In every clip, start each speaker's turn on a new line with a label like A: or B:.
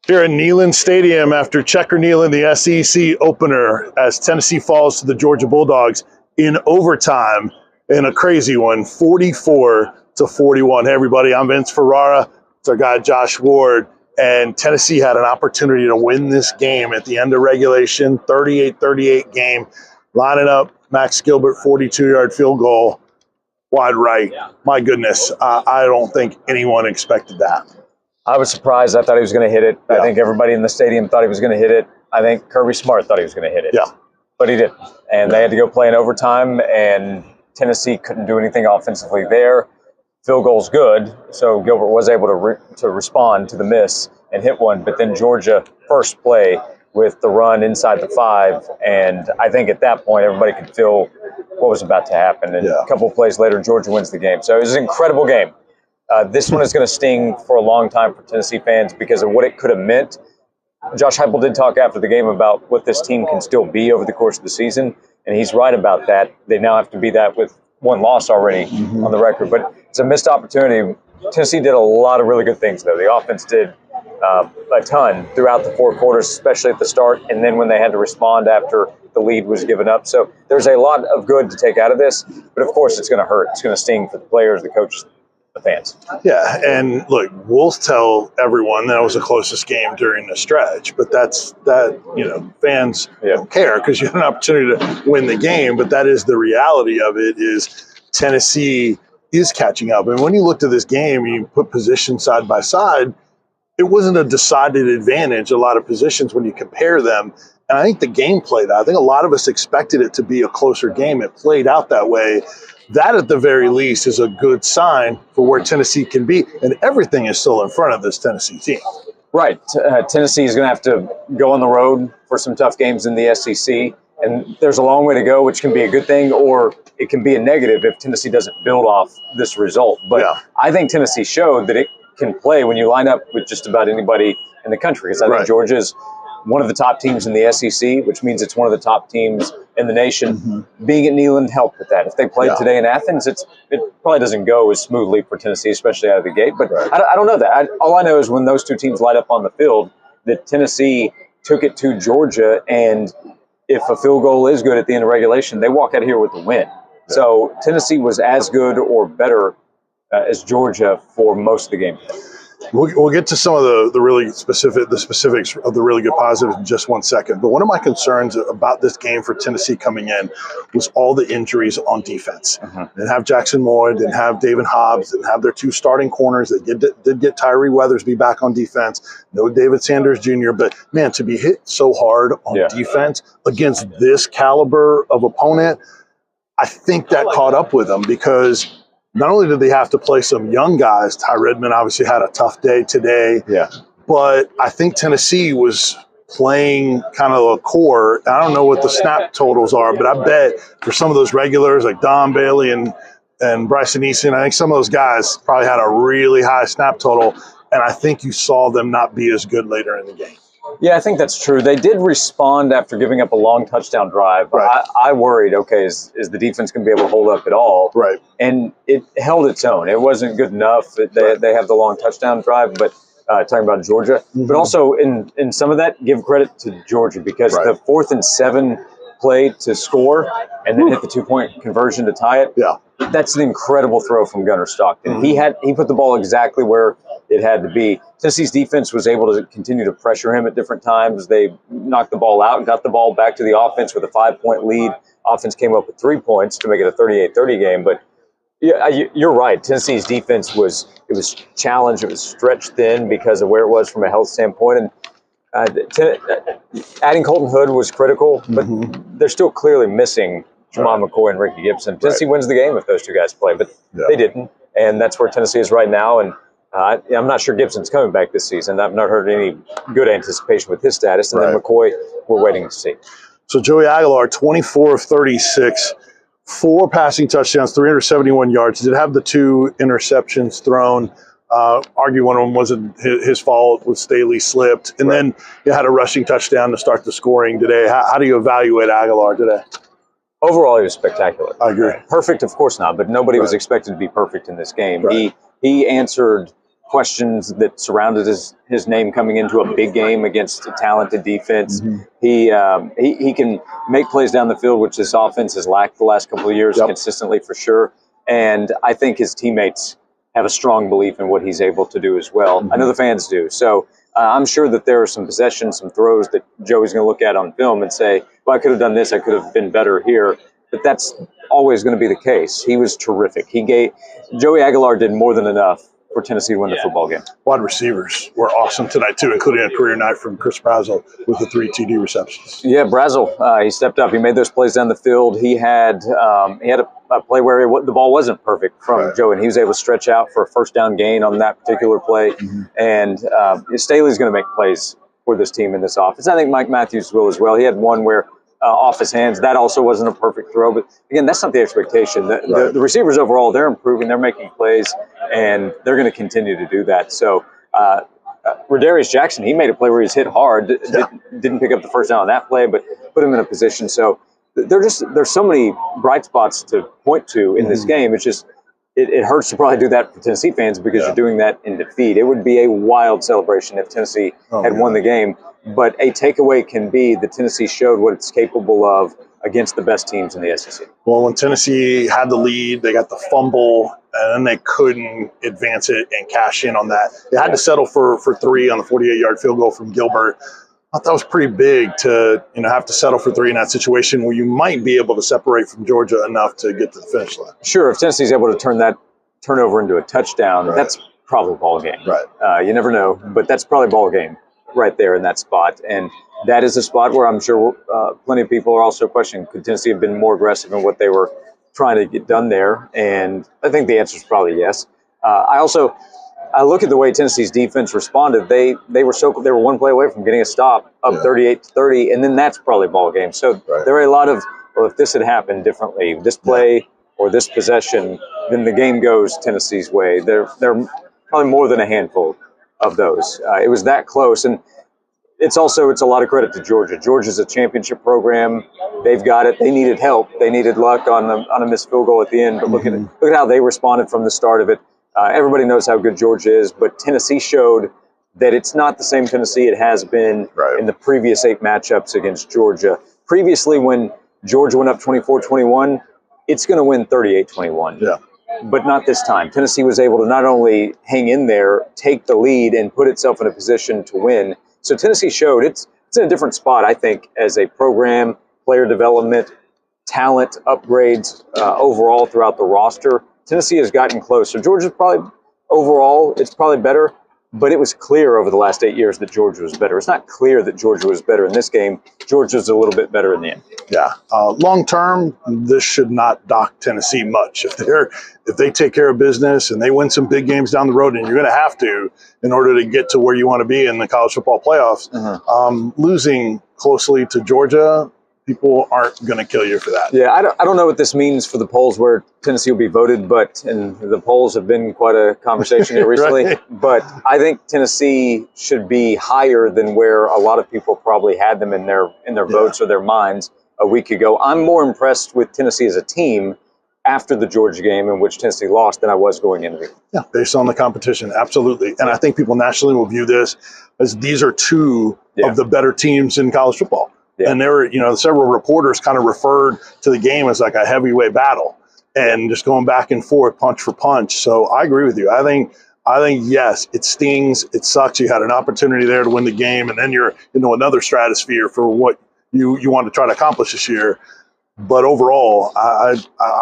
A: Here at Neyland Stadium after Checker Neyland, the SEC opener, as Tennessee falls to the Georgia Bulldogs in overtime in a crazy one, 44-41. Hey, everybody, I'm Vince Ferrara. It's our guy, Josh Ward. And Tennessee had an opportunity to win this game at the end of regulation, 38-38 game, lining up Max Gilbert, 42-yard field goal, wide right. My goodness, I don't think anyone expected that.
B: I was surprised. I thought he was going to hit it. Yeah. I think everybody in the stadium thought he was going to hit it. I think Kirby Smart thought he was going to hit it.
A: Yeah.
B: But he didn't. And they had to go play in overtime, and Tennessee couldn't do anything offensively there. Field goal's good, so Gilbert was able to respond to the miss and hit one. But then Georgia first play with the run inside the 5, and I think at that point everybody could feel what was about to happen. And a couple of plays later, Georgia wins the game. So it was an incredible game. This one is going to sting for a long time for Tennessee fans because of what it could have meant. Josh Heupel did talk after the game about what this team can still be over the course of the season, and he's right about that. They now have to be that with one loss already on the record. But it's a missed opportunity. Tennessee did a lot of really good things, though. The offense did a ton throughout the 4 quarters, especially at the start, and then when they had to respond after the lead was given up. So there's a lot of good to take out of this, but of course it's going to hurt. It's going to sting for the players, the coaches, the fans.
A: Yeah, and look, we'll tell everyone that it was the closest game during the stretch, but fans don't care because you had an opportunity to win the game, but that is the reality of it is Tennessee is catching up. And when you looked at this game and you put positions side by side, it wasn't a decided advantage, a lot of positions when you compare them. And I think the game played out. I think a lot of us expected it to be a closer game. It played out that way. That, at the very least, is a good sign for where Tennessee can be. And everything is still in front of this Tennessee team.
B: Right. Tennessee is going to have to go on the road for some tough games in the SEC. And there's a long way to go, which can be a good thing, or it can be a negative if Tennessee doesn't build off this result. But I think Tennessee showed that it can play when you line up with just about anybody in the country. Because I think Georgia is one of the top teams in the SEC, which means it's one of the top teams in the nation. Being at Neyland helped with that. If they played today in Athens, it probably doesn't go as smoothly for Tennessee, especially out of the gate. But I don't know that. All I know is when those two teams light up on the field, that Tennessee took it to Georgia, and if a field goal is good at the end of regulation, they walk out of here with the win. So Tennessee was as good or better as Georgia for most of the game.
A: We'll get to some of the specifics of the really good positives in just one second. But one of my concerns about this game for Tennessee coming in was all the injuries on defense. Didn't have Jackson Moore, didn't have David Hobbs, didn't have their 2 starting corners. They did get Tyree Weathersby back on defense. No David Sanders Jr. But, man, to be hit so hard on defense against this caliber of opponent, I think that caught up with them because – not only did they have to play some young guys, Ty Redmond obviously had a tough day today, but I think Tennessee was playing kind of a core. I don't know what the snap totals are, but I bet for some of those regulars like Don Bailey and Bryson Easton, I think some of those guys probably had a really high snap total, and I think you saw them not be as good later in the game.
B: Yeah, I think that's true. They did respond after giving up a long touchdown drive. I worried, okay, is the defense going to be able to hold up at all? And it held its own. It wasn't good enough. They have the long touchdown drive, but talking about Georgia. But also in some of that, give credit to Georgia because the 4th and 7 play to score and then hit the 2-point conversion to tie it. That's an incredible throw from Gunnar Stockton. He put the ball exactly where it had to be. Tennessee's defense was able to continue to pressure him at different times. They knocked the ball out and got the ball back to the offense with a 5-point lead. Offense came up with 3 points to make it a 38-30 game. But yeah, you're right. Tennessee's defense was challenged. It was stretched thin because of where it was from a health standpoint. And adding Colton Hood was critical, but they're still clearly missing Jamal McCoy and Ricky Gibson. Tennessee wins the game if those two guys play, but they didn't. And that's where Tennessee is right now. And I'm not sure Gibson's coming back this season. I've not heard any good anticipation with his status. And then McCoy, we're waiting to see.
A: So Joey Aguilar, 24 of 36, 4 passing touchdowns, 371 yards. Did have the 2 interceptions thrown. Argue one of them wasn't his fault, was Staley slipped. And then you had a rushing touchdown to start the scoring today. How do you evaluate Aguilar today?
B: Overall, he was spectacular.
A: I agree.
B: Perfect, of course not, but nobody was expected to be perfect in this game. He answered questions that surrounded his name coming into a big game against a talented defense. He can make plays down the field, which this offense has lacked the last couple of years consistently for sure. And I think his teammates have a strong belief in what he's able to do as well. I know the fans do. So I'm sure that there are some possessions, some throws that Joey's going to look at on film and say, well, I could have done this. I could have been better here. But that's always going to be the case. He was terrific. Joey Aguilar did more than enough for Tennessee to win the football game.
A: Wide receivers were awesome tonight, too, including a career night from Chris Brazel with the 3 TD receptions.
B: Yeah, Brazel, he stepped up. He made those plays down the field. He had a play where the ball wasn't perfect from Joey, and he was able to stretch out for a first down gain on that particular play. And Staley's going to make plays for this team in this offense. I think Mike Matthews will as well. He had one where off his hands. That also wasn't a perfect throw. But, again, that's not the expectation. The receivers overall, they're improving. They're making plays, and they're going to continue to do that. So Rodarius Jackson, he made a play where he's hit hard. Didn't pick up the first down on that play, but put him in a position. So there's so many bright spots to point to in this game. It's just it hurts to probably do that for Tennessee fans because you're doing that in defeat. It would be a wild celebration if Tennessee had won the game. But a takeaway can be that Tennessee showed what it's capable of against the best teams in the SEC.
A: Well, when Tennessee had the lead, they got the fumble, and then they couldn't advance it and cash in on that. They had to settle for 3 on the 48-yard field goal from Gilbert. I thought that was pretty big to have to settle for 3 in that situation where you might be able to separate from Georgia enough to get to the finish line.
B: Sure, if Tennessee's able to turn that turnover into a touchdown, that's probably ball game.
A: Right.
B: You never know, but that's probably ball game right there in that spot. And that is a spot where I'm sure plenty of people are also questioning, could Tennessee have been more aggressive in what they were trying to get done there? And I think the answer is probably yes. I look at the way Tennessee's defense responded. They were one play away from getting a stop up 38-30, and then that's probably ball game. So there are a lot of, well, if this had happened differently, this play or this possession, then the game goes Tennessee's way. There are probably more than a handful of those. It was that close, and it's a lot of credit to Georgia. Georgia's a championship program. They've got it. They needed help. They needed luck on a missed field goal at the end. But look at how they responded from the start of it. Everybody knows how good Georgia is, but Tennessee showed that it's not the same Tennessee it has been in the previous 8 matchups against Georgia. Previously, when Georgia went up 24-21, it's going to win 38-21.
A: Yeah.
B: But not this time. Tennessee was able to not only hang in there, take the lead, and put itself in a position to win. So Tennessee showed it's in a different spot, I think, as a program, player development, talent upgrades overall throughout the roster. Tennessee has gotten closer. Georgia's probably, overall, it's probably better, but it was clear over the last 8 years that Georgia was better. It's not clear that Georgia was better in this game. Georgia's a little bit better in the end.
A: Yeah. Long term, this should not dock Tennessee much. If they take care of business and they win some big games down the road, and you're going to have to in order to get to where you want to be in the college football playoffs, losing closely to Georgia, people aren't going to kill you for that.
B: Yeah, I don't know what this means for the polls where Tennessee will be voted, and the polls have been quite a conversation here recently. But I think Tennessee should be higher than where a lot of people probably had them in their votes or their minds a week ago. I'm more impressed with Tennessee as a team after the Georgia game, in which Tennessee lost, than I was going into it.
A: Yeah, based on the competition, absolutely. And I think people nationally will view this as these are 2 of the better teams in college football. Yeah. And there were, several reporters kind of referred to the game as like a heavyweight battle and just going back and forth, punch for punch. So I agree with you. I think yes, it stings. It sucks. You had an opportunity there to win the game, and then you're into another stratosphere for what you want to try to accomplish this year. But overall, I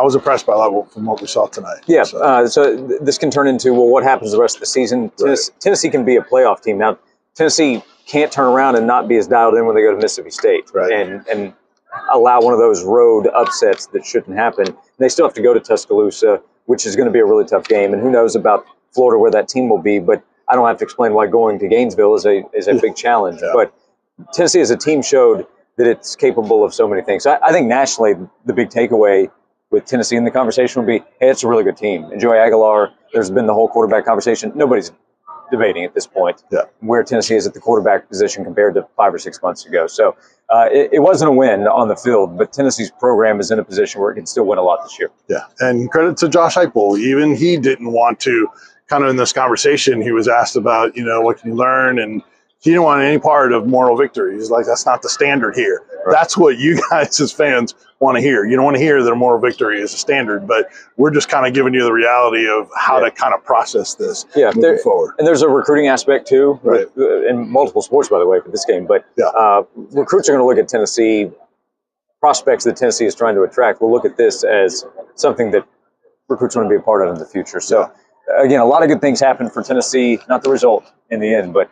A: was impressed by that from what we saw tonight.
B: Yeah, so this can turn into, well, what happens the rest of the season? Tennessee can be a playoff team. Now, Tennessee can't turn around and not be as dialed in when they go to Mississippi State and allow one of those road upsets that shouldn't happen. And they still have to go to Tuscaloosa, which is going to be a really tough game. And who knows about Florida, where that team will be. But I don't have to explain why going to Gainesville is a big challenge. Yeah. But Tennessee as a team showed that it's capable of so many things. So I think nationally, the big takeaway with Tennessee in the conversation would be, hey, it's a really good team. And Joey Aguilar, there's been the whole quarterback conversation. Nobody's debating at this point where Tennessee is at the quarterback position compared to 5 or 6 months ago. So it wasn't a win on the field, but Tennessee's program is in a position where it can still win a lot this year.
A: Yeah, and credit to Josh Heupel. Even he didn't want to kind of in this conversation, he was asked about, what can you learn? And he didn't want any part of moral victory. He's like, that's not the standard here. Right. That's what you guys as fans want to hear. You don't want to hear that a moral victory is a standard, but we're just kind of giving you the reality of how to kind of process this moving forward.
B: And there's a recruiting aspect too,
A: right,
B: in multiple sports, by the way, for this game. But recruits are going to look at Tennessee, prospects that Tennessee is trying to attract will look at this as something that recruits want to be a part of in the future. So, again, a lot of good things happen for Tennessee, not the result in the end, but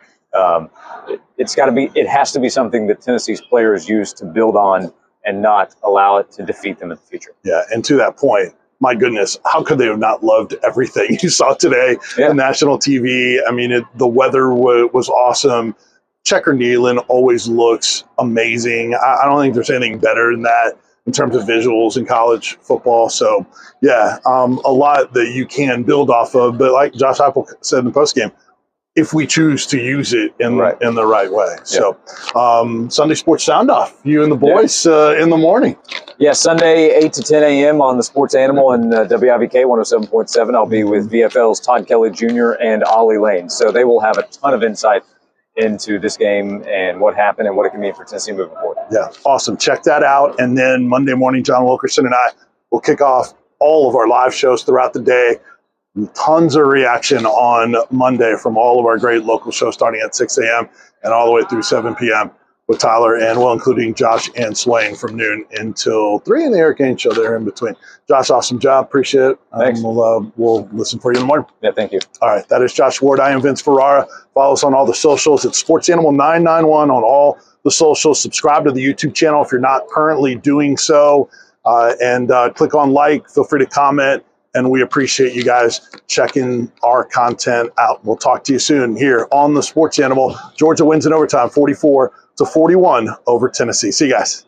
B: it has to be something that Tennessee's players use to build on and not allow it to defeat them in the future.
A: Yeah, and to that point, my goodness, how could they have not loved everything you saw today on national TV? I mean, the weather was awesome. Checker Nealon always looks amazing. I don't think there's anything better than that in terms of visuals in college football. So, a lot that you can build off of. But like Josh Heupel said in the postgame, if we choose to use it in the right way. So Sunday Sports Sound Off, you and the boys in the morning.
B: Yeah, Sunday, 8 to 10 a.m. on the Sports Animal and WIVK 107.7. I'll be with VFL's Todd Kelly Jr. and Ollie Lane. So they will have a ton of insight into this game and what happened and what it can mean for Tennessee moving forward.
A: Yeah, awesome. Check that out. And then Monday morning, John Wilkerson and I will kick off all of our live shows throughout the day. Tons of reaction on Monday from all of our great local shows starting at 6 a.m. and all the way through 7 p.m. with Tyler and including Josh and Swain from noon until 3 in the Eric Gaines show there in between. Josh, awesome job. Appreciate it.
B: Thanks.
A: We'll listen for you in the morning.
B: Yeah, thank you.
A: All right. That is Josh Ward. I am Vince Ferrara. Follow us on all the socials. It's Sports Animal 991 on all the socials. Subscribe to the YouTube channel if you're not currently doing so. And click on like. Feel free to comment. And we appreciate you guys checking our content out. We'll talk to you soon here on the Sports Animal. Georgia wins in overtime, 44-41 over Tennessee. See you guys.